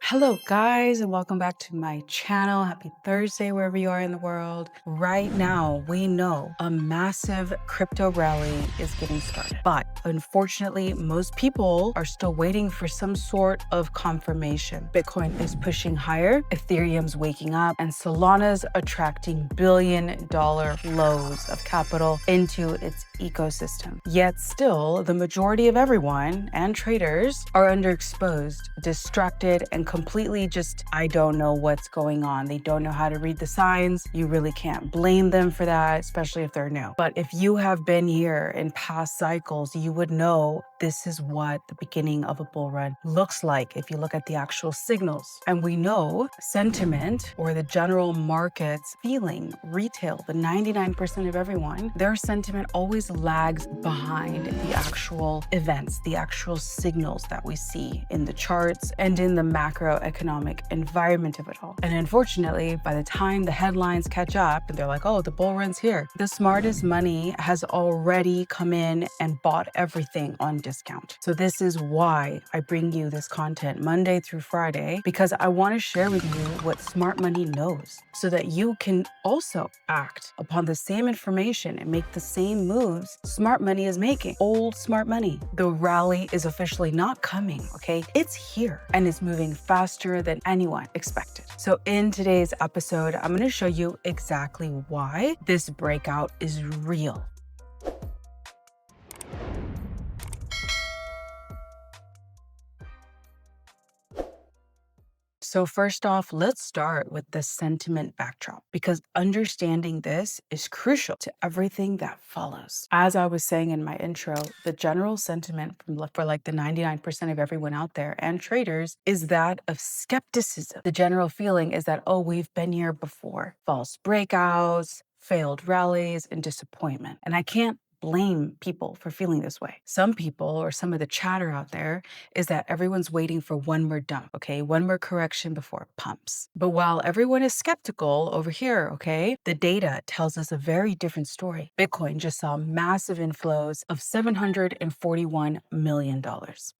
Hello, guys, and welcome back to my channel. Happy Thursday, wherever you are in the world. Right now, we know a massive crypto rally is getting started. But unfortunately, most people are still waiting for some sort of confirmation. Bitcoin is pushing higher, Ethereum's waking up, and Solana's attracting billion-dollar flows of capital into its ecosystem. Yet still, the majority of everyone and traders are underexposed, distracted, and completely just, I don't know what's going on. They don't know how to read the signs. You really can't blame them for that, especially if they're new. But if you have been here in past cycles, you would know this is what the beginning of a bull run looks like if you look at the actual signals. And we know sentiment, or the general market's feeling, retail, the 99% of everyone, their sentiment always lags behind the actual events, the actual signals that we see in the charts and in the macroeconomic environment of it all. And unfortunately, by the time the headlines catch up and they're like, oh, the bull run's here, the smartest money has already come in and bought everything on discount. So this is why I bring you this content Monday through Friday, because I want to share with you what smart money knows so that you can also act upon the same information and make the same moves smart money is making. Old smart money. The rally is officially not coming, okay? It's here and it's moving faster than anyone expected. So in today's episode, I'm going to show you exactly why this breakout is real. So first off, let's start with the sentiment backdrop, because understanding this is crucial to everything that follows. As I was saying in my intro, the general sentiment for like the 99% of everyone out there and traders is that of skepticism. The general feeling is that, oh, we've been here before. False breakouts, failed rallies, and disappointment. And I can't blame people for feeling this way. Some people, or some of the chatter out there, is that everyone's waiting for one more dump, okay? One more correction before it pumps. But while everyone is skeptical over here, okay, the data tells us a very different story. Bitcoin just saw massive inflows of $741 million,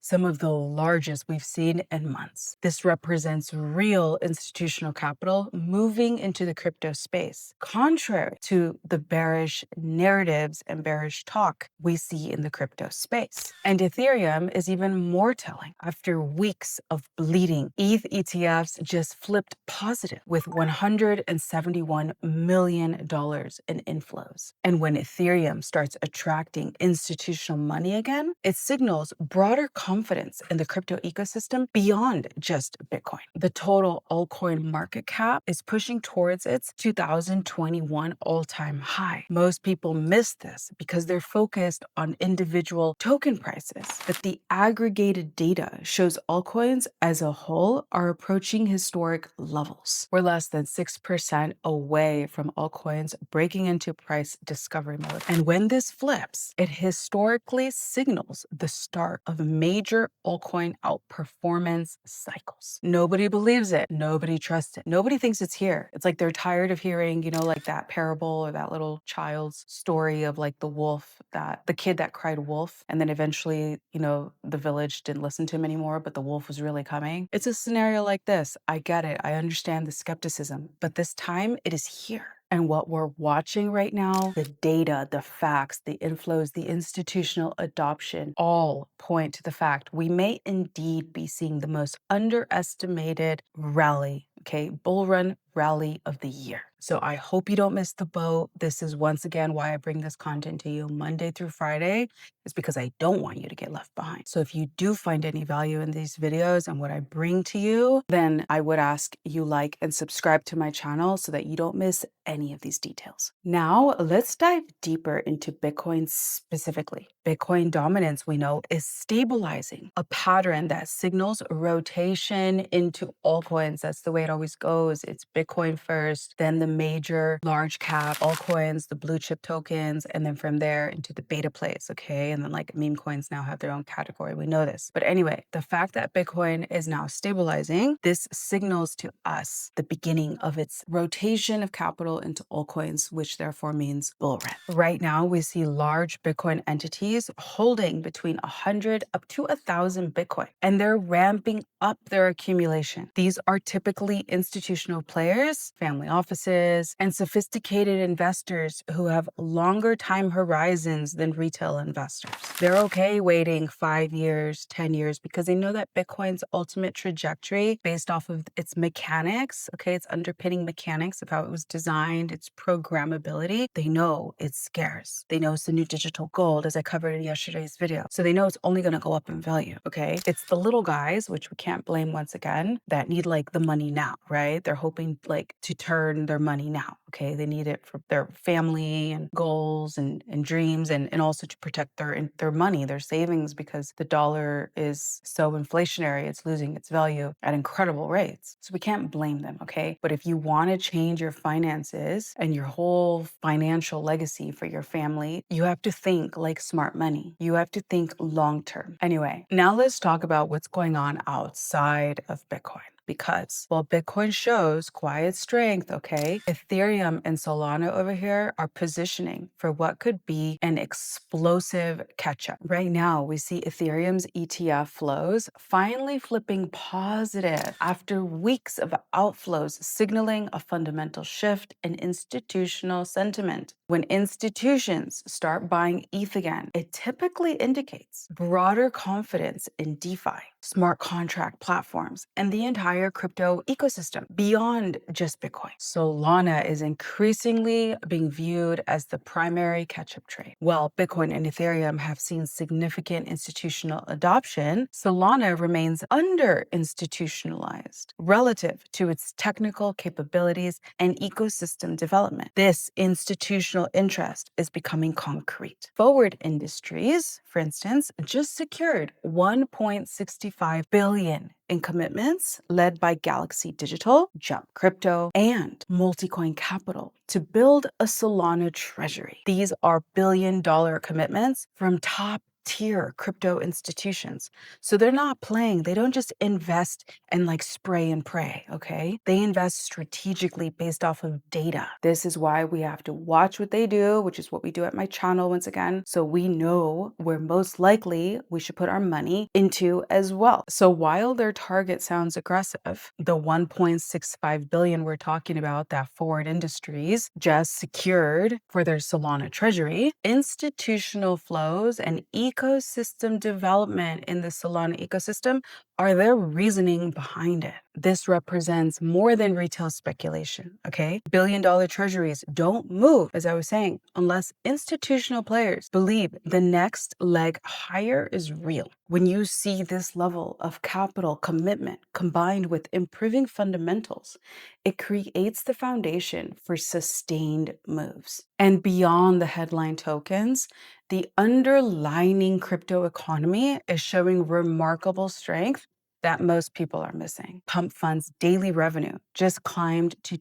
some of the largest we've seen in months. This represents real institutional capital moving into the crypto space, contrary to the bearish narratives and bearish talk we see in the crypto space. And Ethereum is even more telling. After weeks of bleeding, ETH ETFs just flipped positive with $171 million in inflows. And when Ethereum starts attracting institutional money again, it signals broader confidence in the crypto ecosystem beyond just Bitcoin. The total altcoin market cap is pushing towards its 2021 all-time high. Most people miss this because they're focused on individual token prices, but the aggregated data shows altcoins as a whole are approaching historic levels. We're less than 6% away from altcoins breaking into price discovery mode. And when this flips, it historically signals the start of major altcoin outperformance cycles. Nobody believes it. Nobody trusts it. Nobody thinks it's here. It's like they're tired of hearing, like that parable or that little child's story of like the kid that cried wolf, and then eventually, the village didn't listen to him anymore, but the wolf was really coming. It's a scenario like this. I get it. I understand the skepticism, but this time it is here. And what we're watching right now, the data, the facts, the inflows, the institutional adoption, all point to the fact we may indeed be seeing the most underestimated rally, okay, bull run rally of the year. So I hope you don't miss the boat. This is once again why I bring this content to you Monday through Friday, is because I don't want you to get left behind. So if you do find any value in these videos and what I bring to you, then I would ask you like and subscribe to my channel so that you don't miss any of these details. Now, let's dive deeper into Bitcoin specifically. Bitcoin dominance, we know, is stabilizing, a pattern that signals rotation into altcoins. That's the way it always goes. It's Bitcoin first, then the major large cap altcoins, the blue chip tokens, and then from there into the beta plays, okay? And then like meme coins now have their own category. We know this. But anyway, the fact that Bitcoin is now stabilizing, this signals to us the beginning of its rotation of capital into altcoins, which therefore means bull run. Right now, we see large Bitcoin entities holding between 100 up to 1,000 Bitcoin, and they're ramping up their accumulation. These are typically institutional players, family offices, and sophisticated investors who have longer time horizons than retail investors. They're okay waiting 5 years, 10 years, because they know that Bitcoin's ultimate trajectory based off of its mechanics, okay, its underpinning mechanics of how it was designed, its programmability, they know it's scarce. They know it's the new digital gold, as I covered in yesterday's video. So they know it's only going to go up in value, okay? It's the little guys, which we can't blame once again, that need like the money now, right? They're hoping like to turn their money now, okay? They need it for their family and goals and dreams and also to protect their money, their savings, because the dollar is so inflationary, it's losing its value at incredible rates. So we can't blame them, okay? But if you want to change your finances and your whole financial legacy for your family, you have to think like smart money. You have to think long term. Anyway, now let's talk about what's going on outside of Bitcoin. Because while Bitcoin shows quiet strength, okay, Ethereum and Solana over here are positioning for what could be an explosive catch-up. Right now, we see Ethereum's ETF flows finally flipping positive after weeks of outflows, signaling a fundamental shift in institutional sentiment. When institutions start buying ETH again, it typically indicates broader confidence in DeFi, smart contract platforms, and the entire crypto ecosystem beyond just Bitcoin. Solana is increasingly being viewed as the primary catch-up trade. While Bitcoin and Ethereum have seen significant institutional adoption, Solana remains under-institutionalized relative to its technical capabilities and ecosystem development. This institutional interest is becoming concrete. Forward Industries, for instance, just secured $1.65 billion in commitments led by Galaxy Digital, Jump Crypto, and Multicoin Capital to build a Solana treasury. These are billion-dollar commitments from top-tier crypto institutions. So they're not playing. They don't just invest and like spray and pray, okay? They invest strategically based off of data. This is why we have to watch what they do, which is what we do at my channel once again, so we know where most likely we should put our money into as well. So while their target sounds aggressive, the 1.65 billion we're talking about that Forward Industries just secured for their Solana treasury, institutional flows and ecosystem development in the Solana ecosystem are their reasoning behind it. This represents more than retail speculation, okay? Billion-dollar treasuries don't move, as I was saying, unless institutional players believe the next leg higher is real. When you see this level of capital commitment combined with improving fundamentals, it creates the foundation for sustained moves. And beyond the headline tokens, the underlying crypto economy is showing remarkable strength that most people are missing. Pump Fund's daily revenue just climbed to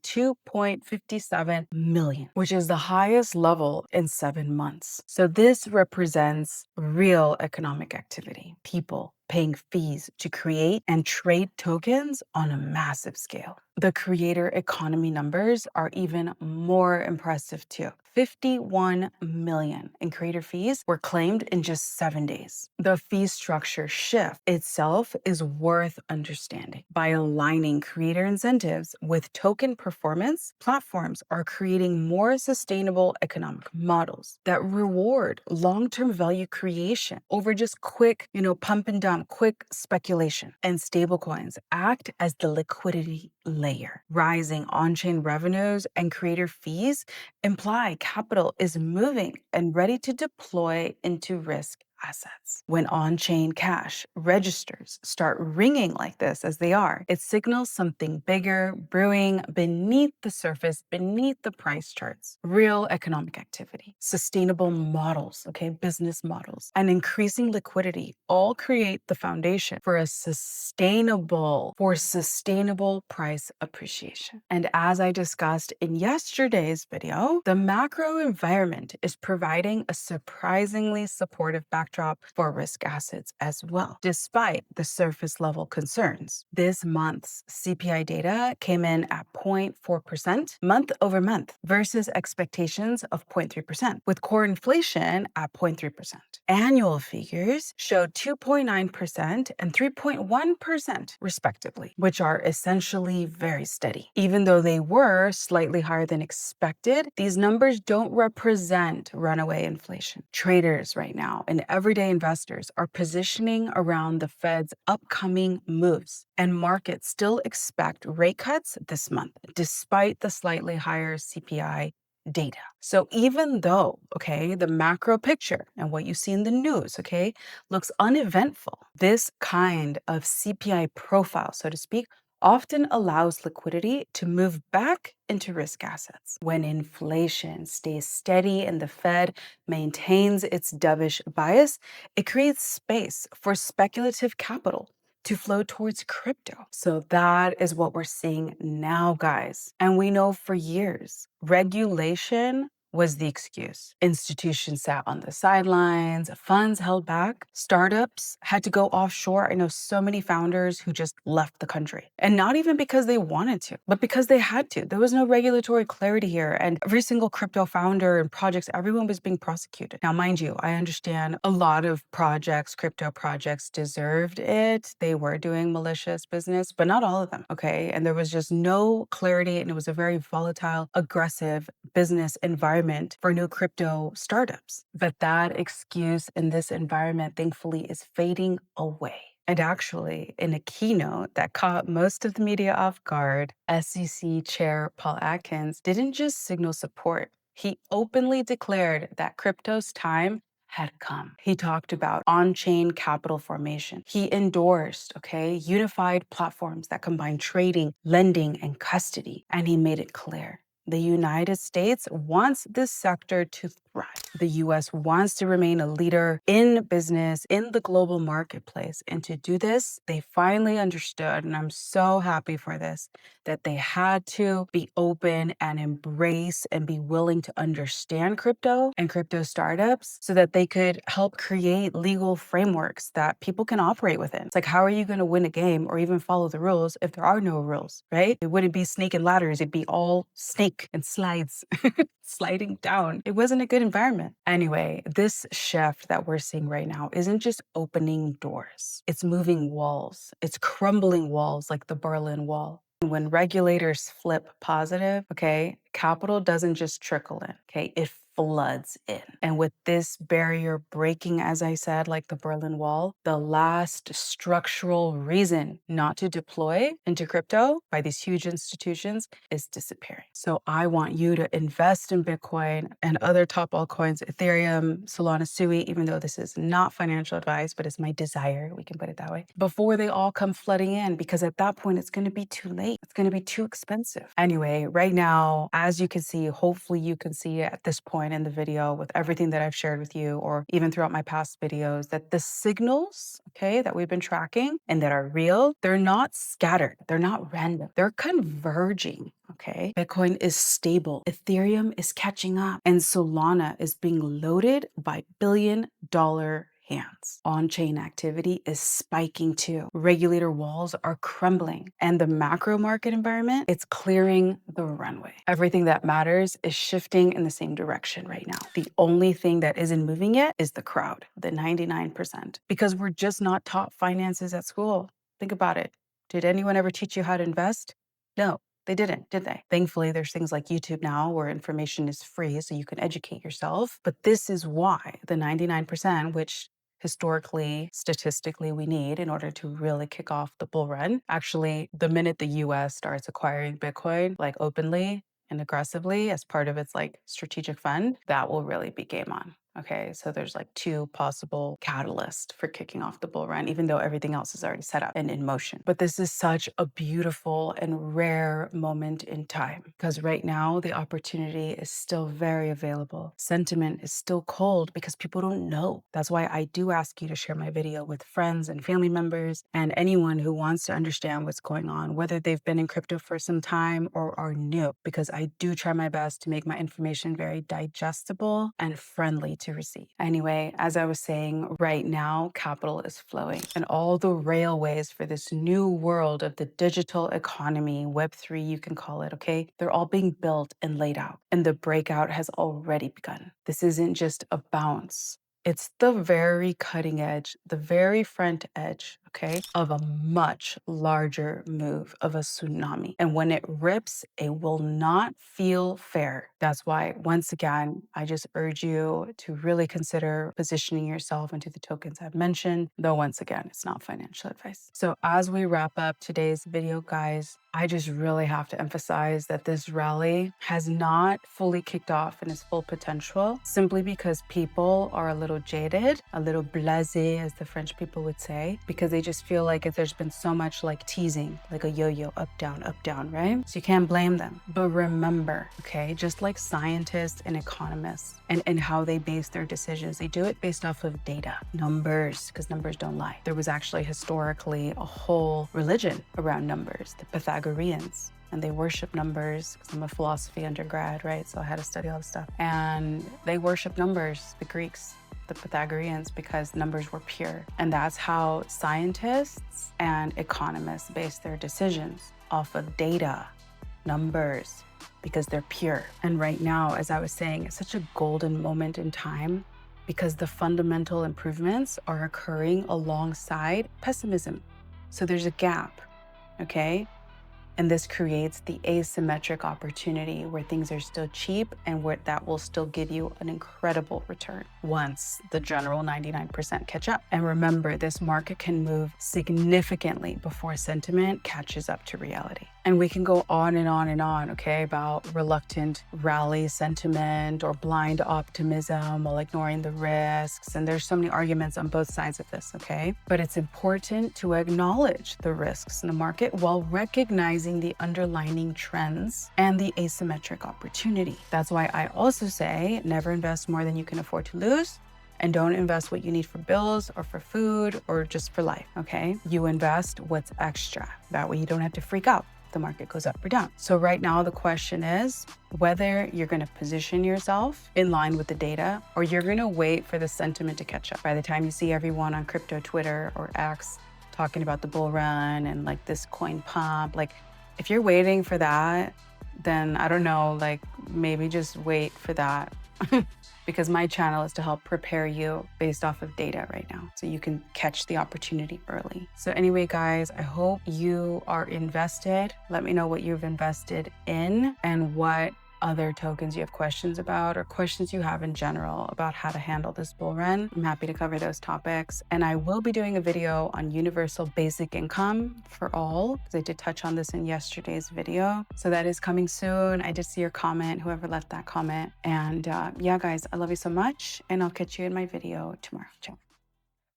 2.57 million, which is the highest level in 7 months. So this represents real economic activity, people paying fees to create and trade tokens on a massive scale. The creator economy numbers are even more impressive too. 51 million in creator fees were claimed in just 7 days. The fee structure shift itself is worth understanding. By aligning creator incentives with token performance, platforms are creating more sustainable economic models that reward long-term value creation over just quick, pump and dump, quick speculation. And stablecoins act as the liquidity layer. Rising on-chain revenues and creator fees imply capital is moving and ready to deploy into risk assets. When on-chain cash registers start ringing like this as they are, it signals something bigger brewing beneath the surface, beneath the price charts. Real economic activity, sustainable models, okay, business models, and increasing liquidity all create the foundation for sustainable price appreciation. And as I discussed in yesterday's video, the macro environment is providing a surprisingly supportive backdrop for risk assets as well, despite the surface level concerns. This month's CPI data came in at 0.4% month over month versus expectations of 0.3%, with core inflation at 0.3%. Annual figures showed 2.9% and 3.1% respectively, which are essentially very steady. Even though they were slightly higher than expected, these numbers don't represent runaway inflation. Traders right now and everyday investors are positioning around the Fed's upcoming moves, and markets still expect rate cuts this month, despite the slightly higher CPI data. So even though, okay, the macro picture and what you see in the news, okay, looks uneventful, this kind of CPI profile, so to speak, often allows liquidity to move back into risk assets. When inflation stays steady and the Fed maintains its dovish bias, it creates space for speculative capital to flow towards crypto. So that is what we're seeing now, guys. And we know for years, regulation was the excuse. Institutions sat on the sidelines, funds held back, startups had to go offshore. I know so many founders who just left the country. And not even because they wanted to, but because they had to. There was no regulatory clarity here. And every single crypto founder and projects, everyone was being prosecuted. Now, mind you, I understand a lot of projects, crypto projects deserved it. They were doing malicious business, but not all of them, okay? And there was just no clarity, and it was a very volatile, aggressive business environment for new crypto startups. But that excuse in this environment, thankfully, is fading away. And actually, in a keynote that caught most of the media off guard, SEC Chair Paul Atkins didn't just signal support. He openly declared that crypto's time had come. He talked about on-chain capital formation. He endorsed, okay, unified platforms that combine trading, lending, and custody. And he made it clear the United States wants this sector to thrive. The US wants to remain a leader in business, in the global marketplace. And to do this, they finally understood, and I'm so happy for this, that they had to be open and embrace and be willing to understand crypto and crypto startups so that they could help create legal frameworks that people can operate within. It's like, how are you going to win a game or even follow the rules if there are no rules, right? It wouldn't be snake and ladders. It'd be all snake and slides sliding down. It wasn't a good environment. Anyway, this shift that we're seeing right now isn't just opening doors. It's moving walls. It's crumbling walls like the Berlin Wall. When regulators flip positive, okay, capital doesn't just trickle in, okay, it floods in. And with this barrier breaking, as I said, like the Berlin Wall, the last structural reason not to deploy into crypto by these huge institutions is disappearing. So I want you to invest in Bitcoin and other top altcoins, Ethereum, Solana, Sui, even though this is not financial advice, but it's my desire, we can put it that way, before they all come flooding in, because at that point, it's going to be too late. It's going to be too expensive. Anyway, right now, as you can see, hopefully you can see at this point in the video with everything that I've shared with you, or even throughout my past videos, that the signals, okay, that we've been tracking and that are real, they're not scattered. They're not random. They're converging. Okay. Bitcoin is stable. Ethereum is catching up. And Solana is being loaded by billion-dollar hands. On-chain activity is spiking too. Regulator walls are crumbling. And the macro market environment, it's clearing the runway. Everything that matters is shifting in the same direction right now. The only thing that isn't moving yet is the crowd, the 99%. Because we're just not taught finances at school. Think about it. Did anyone ever teach you how to invest? No. They didn't, did they? Thankfully, there's things like YouTube now where information is free so you can educate yourself. But this is why the 99%, which historically, statistically, we need in order to really kick off the bull run. Actually, the minute the US starts acquiring Bitcoin, like openly and aggressively as part of its like strategic fund, that will really be game on. Okay, so there's like two possible catalysts for kicking off the bull run, even though everything else is already set up and in motion. But this is such a beautiful and rare moment in time because right now the opportunity is still very available. Sentiment is still cold because people don't know. That's why I do ask you to share my video with friends and family members and anyone who wants to understand what's going on, whether they've been in crypto for some time or are new, because I do try my best to make my information very digestible and friendly to receive. Anyway, as I was saying, right now, capital is flowing and all the railways for this new world of the digital economy, Web3, you can call it, okay? They're all being built and laid out, and the breakout has already begun. This isn't just a bounce. It's the very cutting edge, the very front edge, okay, of a much larger move, of a tsunami. And when it rips, it will not feel fair. That's why, once again, I just urge you to really consider positioning yourself into the tokens I've mentioned, though once again, it's not financial advice. So as we wrap up today's video, guys, I just really have to emphasize that this rally has not fully kicked off in its full potential simply because people are a little jaded, a little blasé, as the French people would say, because they just feel like there's been so much like teasing, like a yo-yo, up, down, right? So you can't blame them. But remember, okay, just like scientists and economists and how they base their decisions, they do it based off of data, numbers, because numbers don't lie. There was actually historically a whole religion around numbers, the Pythagoreans. And they worship numbers because I'm a philosophy undergrad, right? So I had to study all this stuff. And they worship numbers, the Greeks, the Pythagoreans, because numbers were pure. And that's how scientists and economists base their decisions, off of data, numbers, because they're pure. And right now, as I was saying, it's such a golden moment in time because the fundamental improvements are occurring alongside pessimism. So there's a gap, okay? And this creates the asymmetric opportunity where things are still cheap and where that will still give you an incredible return once the general 99% catch up. And remember, this market can move significantly before sentiment catches up to reality. And we can go on and on and on, okay, about reluctant rally sentiment or blind optimism while ignoring the risks. And there's so many arguments on both sides of this, okay? But it's important to acknowledge the risks in the market while recognizing the underlying trends and the asymmetric opportunity. That's why I also say never invest more than you can afford to lose. And don't invest what you need for bills or for food or just for life, okay? You invest what's extra. That way you don't have to freak out if the market goes up or down. So right now the question is whether you're gonna position yourself in line with the data or you're gonna wait for the sentiment to catch up. By the time you see everyone on crypto Twitter or X talking about the bull run and like this coin pump, like if you're waiting for that, then I don't know, like maybe just wait for that. Because my channel is to help prepare you based off of data right now, so you can catch the opportunity early. So anyway, guys, I hope you are invested. Let me know what you've invested in and what other tokens you have questions about or questions you have in general about how to handle this bull run. I'm happy to cover those topics. And I will be doing a video on universal basic income for all, because I did touch on this in yesterday's video. So that is coming soon. I did see your comment, whoever left that comment. And yeah, guys, I love you so much. And I'll catch you in my video tomorrow. Ciao.